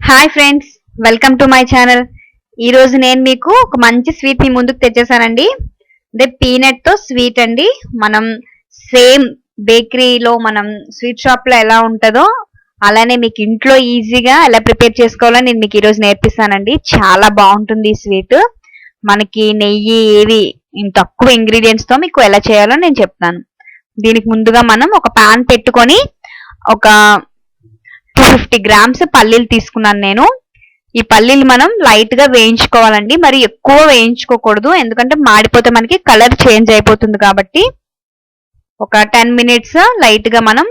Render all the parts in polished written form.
Hi friends, welcome to my channel. ఈ రోజు నేను మీకు ఒక మంచి స్వీట్ మీ ముందుకు తెచ్చేసానండి. అదే పీనట్ తో స్వీట్ అండి. మనం సేమ్ బేకరీలో మనం స్వీట్ షాప్ లో ఎలా ఉంటుందో అలానే మీకు ఇంట్లో ఈజీగా ఎలా ప్రిపేర్ చేసుకోవాలో నేను మీకు ఈ రోజు నేర్పిస్తానండి. చాలా బాగుంటుంది ఈ స్వీట్. మనకి నెయ్యి ఏవి తక్కువ ఇంగ్రీడియంట్స్ తో మీకు ఎలా చేయాలో నేను చెప్తాను. దీనికి ముందుగా మనం ఒక పాన్ పెట్టుకొని ఒక 250 గ్రామ్స్ పల్లీలు తీసుకున్నాను నేను. ఈ పల్లీలు మనం లైట్ గా వేయించుకోవాలండి, మరి ఎక్కువ వేయించుకోకూడదు, ఎందుకంటే మాడిపోతే మనకి కలర్ చేంజ్ అయిపోతుంది. కాబట్టి ఒక 10 మినిట్స్ లైట్ గా మనం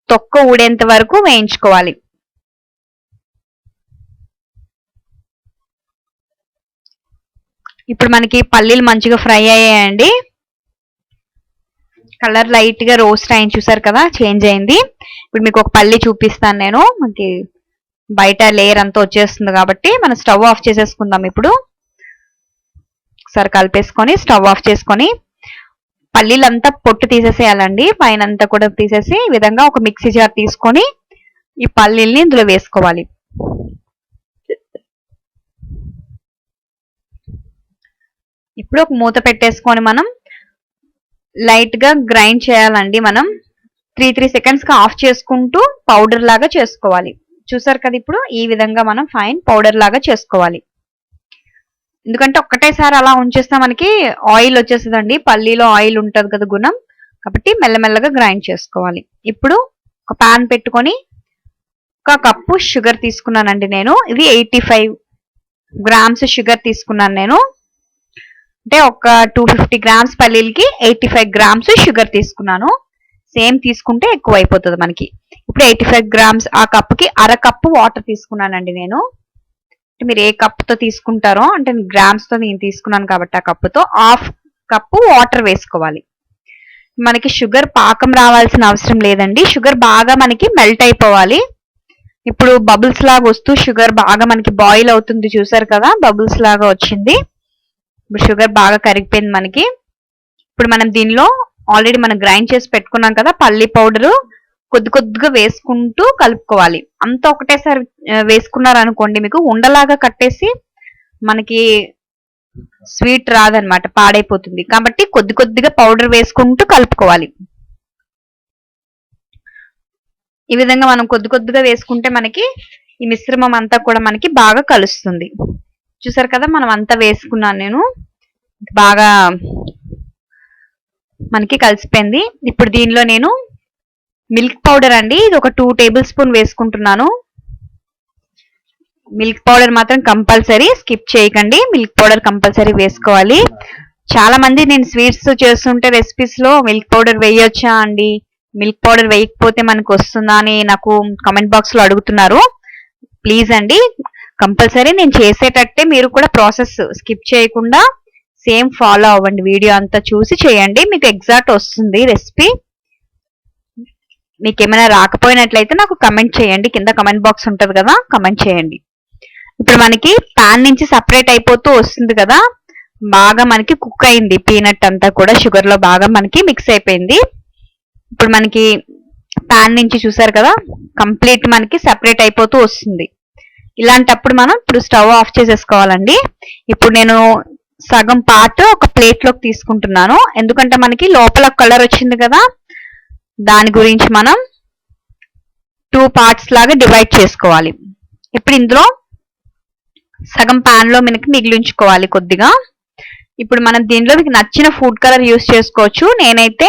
తొక్క ఊడేంత వరకు వేయించుకోవాలి. ఇప్పుడు మనకి పల్లీలు మంచిగా ఫ్రై అయ్యాయండి. కలర్ లైట్ గా రోస్ట్ అయింది, చూసారు కదా, చేంజ్ అయింది. ఇప్పుడు మీకు ఒక పల్లి చూపిస్తాను నేను. మనకి బయట లేయర్ అంతా వచ్చేస్తుంది కాబట్టి మనం స్టవ్ ఆఫ్ చేసేసుకుందాం. ఇప్పుడు ఒకసారి కలిపేసుకొని స్టవ్ ఆఫ్ చేసుకొని పల్లీలంతా పొట్టు తీసేసేయాలండి. పైన అంతా కూడా తీసేసి ఈ విధంగా ఒక మిక్సీ జార్ తీసుకొని ఈ పల్లీల్ని ఇందులో వేసుకోవాలి. ఇప్పుడు ఒక మూత పెట్టేసుకొని మనం లైట్ గా గ్రైండ్ చేయాలండి. మనం 3 సెకండ్స్ కి ఆఫ్ చేసుకుంటూ పౌడర్ లాగా చేసుకోవాలి. చూసారు కదా, ఇప్పుడు ఈ విధంగా మనం ఫైన్ పౌడర్ లాగా చేసుకోవాలి. ఎందుకంటే ఒక్కటేసారి అలా ఉంచేస్తే మనకి ఆయిల్ వచ్చేస్తుందండి. పల్లీలో ఆయిల్ ఉంటుంది కదా గుణం, కాబట్టి మెల్లమెల్లగా గ్రైండ్ చేసుకోవాలి. ఇప్పుడు ఒక పాన్ పెట్టుకొని 1 కప్పు షుగర్ తీసుకున్నానండి నేను. ఇది 85 గ్రామ్స్ షుగర్ తీసుకున్నాను నేను. అంటే ఒక 250 గ్రామ్స్ పల్లీలకి 85 గ్రామ్స్ షుగర్ తీసుకున్నాను. సేమ్ తీసుకుంటే ఎక్కువ అయిపోతుంది మనకి. ఇప్పుడు 85 గ్రామ్స్ ఆ కప్పుకి 1/2 కప్పు వాటర్ తీసుకున్నానండి నేను. మీరు ఏ కప్పుతో తీసుకుంటారో, అంటే గ్రామ్స్ తో నేను తీసుకున్నాను కాబట్టి ఆ కప్పుతో 1/2 కప్పు వాటర్ వేసుకోవాలి. మనకి షుగర్ పాకం రావాల్సిన అవసరం లేదండి. షుగర్ బాగా మనకి మెల్ట్ అయిపోవాలి. ఇప్పుడు బబుల్స్ లాగా వస్తూ షుగర్ బాగా మనకి బాయిల్ అవుతుంది, చూసారు కదా, బబుల్స్ లాగా వచ్చింది. ఇప్పుడు షుగర్ బాగా కరిగిపోయింది మనకి. ఇప్పుడు మనం దీనిలో ఆల్రెడీ మనం గ్రైండ్ చేసి పెట్టుకున్నాం కదా పల్లి పౌడరు, కొద్ది కొద్దిగా వేసుకుంటూ కలుపుకోవాలి. అంతా ఒకటేసారి వేసుకున్నారనుకోండి మీకు ఉండలాగా కట్టేసి మనకి స్వీట్ రాదనమాట, పాడైపోతుంది. కాబట్టి కొద్ది కొద్దిగా పౌడర్ వేసుకుంటూ కలుపుకోవాలి. ఈ విధంగా మనం కొద్ది కొద్దిగా వేసుకుంటే మనకి ఈ మిశ్రమం అంతా కూడా మనకి బాగా కలుస్తుంది. చూసారు కదా, మనం అంతా వేసుకున్నాను నేను, బాగా మనకి కలిసిపోయింది. ఇప్పుడు దీనిలో నేను మిల్క్ పౌడర్ అండి, ఇది ఒక 2 టేబుల్ స్పూన్ వేసుకుంటున్నాను. మిల్క్ పౌడర్ మాత్రం కంపల్సరీ స్కిప్ చేయకండి, మిల్క్ పౌడర్ కంపల్సరీ వేసుకోవాలి. చాలా మంది నేను స్వీట్స్ చేస్తుంటే రెసిపీస్ లో మిల్క్ పౌడర్ వేయొచ్చా అండి, మిల్క్ పౌడర్ వేయకపోతే మనకు వస్తుందా అని నాకు కమెంట్ బాక్స్ లో అడుగుతున్నారు. ప్లీజ్ అండి, కంపల్సరీ నేను చేసేటట్టే మీరు కూడా ప్రాసెస్ స్కిప్ చేయకుండా సేమ్ ఫాలో అవ్వండి. వీడియో అంతా చూసి చేయండి, మీకు ఎగ్జాక్ట్ వస్తుంది రెసిపీ. మీకు ఏమైనా రాకపోయినట్లయితే నాకు కమెంట్ చేయండి, కింద కమెంట్ బాక్స్ ఉంటుంది కదా, కమెంట్ చేయండి. ఇప్పుడు మనకి పాన్ నుంచి సపరేట్ అయిపోతూ వస్తుంది కదా, బాగా మనకి కుక్ అయింది. పీనట్ అంతా కూడా షుగర్ లో బాగా మనకి మిక్స్ అయిపోయింది. ఇప్పుడు మనకి పాన్ నుంచి చూసారు కదా, కంప్లీట్ మనకి సపరేట్ అయిపోతూ వస్తుంది. ఇలాంటప్పుడు మనం ఇప్పుడు స్టవ్ ఆఫ్ చేసేసుకోవాలండి. ఇప్పుడు నేను సగం పార్ట్ ఒక ప్లేట్ లోకి తీసుకుంటున్నాను, ఎందుకంటే మనకి లోపల కలర్ వచ్చింది కదా, దాని గురించి మనం 2 పార్ట్స్ లాగా డివైడ్ చేసుకోవాలి. ఇప్పుడు ఇందులో సగం పాన్ లో మనకి మిగిలించుకోవాలి కొద్దిగా. ఇప్పుడు మనం దీనిలో మీకు నచ్చిన ఫుడ్ కలర్ యూస్ చేసుకోవచ్చు. నేనైతే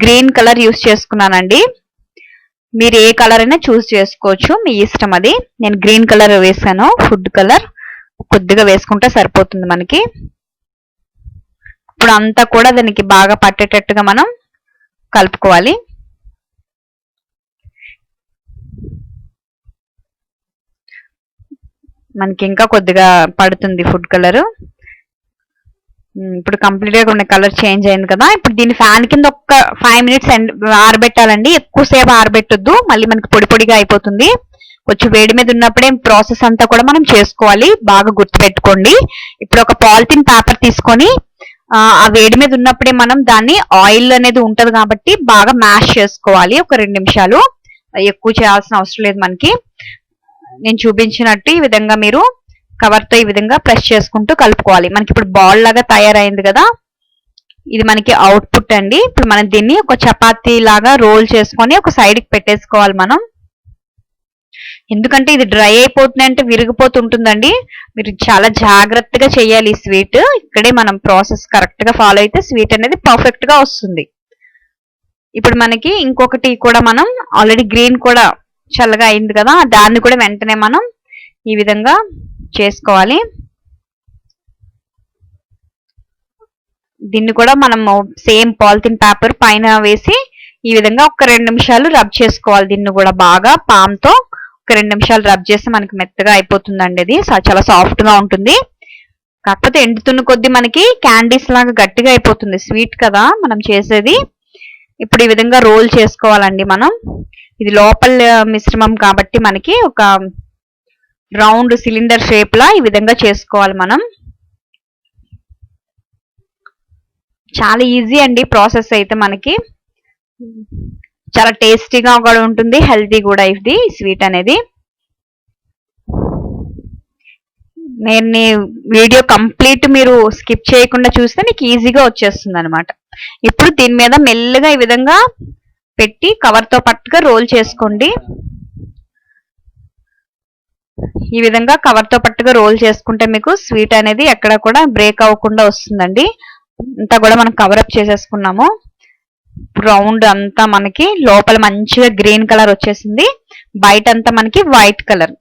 గ్రీన్ కలర్ యూస్ చేసుకున్నానండి. మీరు ఏ కలర్ అయినా చూస్ చేసుకోవచ్చు, మీ ఇష్టం అది. నేను గ్రీన్ కలర్ వేసాను, ఫుడ్ కలర్ కొద్దిగా వేసుకుంటే సరిపోతుంది మనకి. ఇప్పుడు అంతా కూడా దానికి బాగా పట్టేటట్టుగా మనం కలుపుకోవాలి. మనకి ఇంకా కొద్దిగా పడుతుంది ఫుడ్ కలర్. ఇప్పుడు కంప్లీట్ గా కొన్ని కలర్ చేంజ్ అయింది కదా. ఇప్పుడు దీన్ని ఫ్యాన్ కింద ఒక 5 మినిట్స్ ఆరబెట్టాలండి. ఎక్కువసేపు ఆరబెట్టొద్దు, మళ్ళీ మనకి పొడి పొడిగా అయిపోతుంది. కొంచెం వేడి మీద ఉన్నప్పుడే ప్రాసెస్ అంతా కూడా మనం చేసుకోవాలి, బాగా గుర్తుపెట్టుకోండి. ఇప్పుడు ఒక పాలిథిన్ పేపర్ తీసుకొని ఆ వేడి మీద ఉన్నప్పుడే మనం దాన్ని, ఆయిల్ అనేది ఉంటది కాబట్టి బాగా మ్యాష్ చేసుకోవాలి ఒక 2 నిమిషాలు. ఎక్కువ చేయాల్సిన అవసరం లేదు మనకి. నేను చూపించినట్టు ఈ విధంగా మీరు కవర్ తో ఈ విధంగా ప్రెస్ చేసుకుంటూ కలుపుకోవాలి. మనకి ఇప్పుడు బాల్ లాగా తయారైంది కదా, ఇది మనకి అవుట్పుట్ అండి. ఇప్పుడు మనం దీన్ని ఒక చపాతీ లాగా రోల్ చేసుకొని ఒక సైడ్ కి పెట్టేసుకోవాలి మనం. ఎందుకంటే ఇది డ్రై అయిపోతుంది అంటే విరిగిపోతుంటుందండి. మీరు చాలా జాగ్రత్తగా చేయాలి ఈ స్వీట్. ఇక్కడే మనం ప్రాసెస్ కరెక్ట్ గా ఫాలో అయితే స్వీట్ అనేది పర్ఫెక్ట్ గా వస్తుంది. ఇప్పుడు మనకి ఇంకొకటి కూడా మనం ఆల్రెడీ గ్రీన్ కూడా చల్లగా అయింది కదా, దాన్ని కూడా వెంటనే మనం ఈ విధంగా చేసుకోవాలి. దీన్ని కూడా మనం సేమ్ పాలిథిన్ పేపర్ పైన వేసి ఈ విధంగా ఒక 2 నిమిషాలు రబ్ చేసుకోవాలి. దీన్ని కూడా బాగా పామ్ తో ఒక 2 నిమిషాలు రబ్ చేస్తే మనకి మెత్తగా అయిపోతుందండి. ఇది చాలా సాఫ్ట్ గా ఉంటుంది. కాకపోతే ఎండుతున్న కొద్దీ మనకి క్యాండీస్ లాగా గట్టిగా అయిపోతుంది. స్వీట్ కదా మనం చేసేది. ఇప్పుడు ఈ విధంగా రోల్ చేసుకోవాలండి మనం. ఇది లోపల మిశ్రమం కాబట్టి మనకి ఒక రౌండ్ సిలిండర్ షేప్ లా ఈ విధంగా చేసుకోవాలి మనం. చాలా ఈజీ అండి ప్రాసెస్ అయితే. మనకి చాలా టేస్టీగా కూడా ఉంటుంది, హెల్తీ కూడా ఇది స్వీట్ అనేది. నేను వీడియో కంప్లీట్ మీరు స్కిప్ చేయకుండా చూస్తే మీకు ఈజీగా వచ్చేస్తుంది అనమాట. ఇప్పుడు దీని మీద మెల్లగా ఈ విధంగా పెట్టి కవర్ తో పట్టుగా రోల్ చేసుకోండి. ఈ విధంగా కవర్ తో పట్టుగా రోల్ చేసుకుంటే మీకు స్వీట్ అనేది ఎక్కడ కూడా బ్రేక్ అవ్వకుండా వస్తుందండి. అంతా కూడా మనం కవర్ అప్ చేసేసుకున్నాము. రౌండ్ అంతా మనకి లోపల మంచిగా గ్రీన్ కలర్ వచ్చేసింది, బయట అంతా మనకి వైట్ కలర్.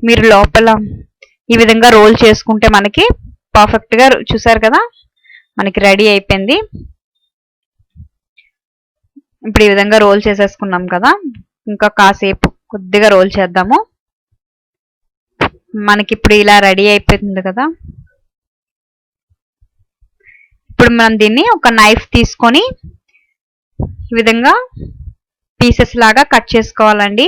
మీరు లోపల ఈ విధంగా రోల్ చేసుకుంటే మనకి పర్ఫెక్ట్ గా చూసారు కదా, మనకి రెడీ అయిపోయింది. ఇప్పుడు ఈ విధంగా రోల్ చేసేసుకున్నాం కదా, ఇంకా కాసేపు కొద్దిగా రోల్ చేద్దాము. మనకి ఇప్పుడు ఇలా రెడీ అయిపోతుంది కదా. ఇప్పుడు మనం దీన్ని ఒక నైఫ్ తీసుకొని ఈ విధంగా పీసెస్ లాగా కట్ చేసుకోవాలండి.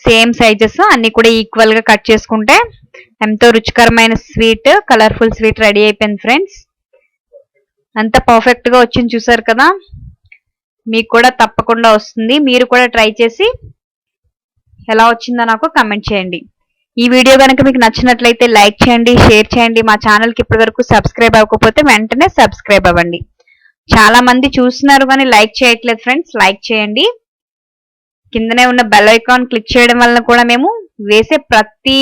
సేమ్ సైజెస్ అన్ని కూడా ఈక్వల్ గా కట్ చేసుకుంటే ఎంతో రుచికరమైన స్వీట్, కలర్ఫుల్ స్వీట్ రెడీ అయిపోయింది ఫ్రెండ్స్. అంత పర్ఫెక్ట్ గా వచ్చింది చూసారు కదా. మీకు కూడా తప్పకుండా వస్తుంది. మీరు కూడా ట్రై చేసి ఎలా వచ్చిందో నాకు కమెంట్ చేయండి. ఈ వీడియో కనుక మీకు నచ్చినట్లయితే లైక్ చేయండి, షేర్ చేయండి. మా ఛానల్కి ఇప్పటి వరకు సబ్స్క్రైబ్ అవ్వకపోతే వెంటనే సబ్స్క్రైబ్ అవ్వండి. చాలా మంది చూస్తున్నారు కానీ లైక్ చేయట్లేదు ఫ్రెండ్స్, లైక్ చేయండి. కిందనే ఉన్న బెల్ ఐకాన్ క్లిక్ చేయడం వలన కూడా మేము వేసే ప్రతి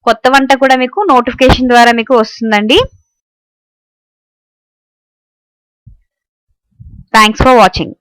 కొత్త వంట కూడా మీకు నోటిఫికేషన్ ద్వారా మీకు వస్తుందండి. Thanks for watching.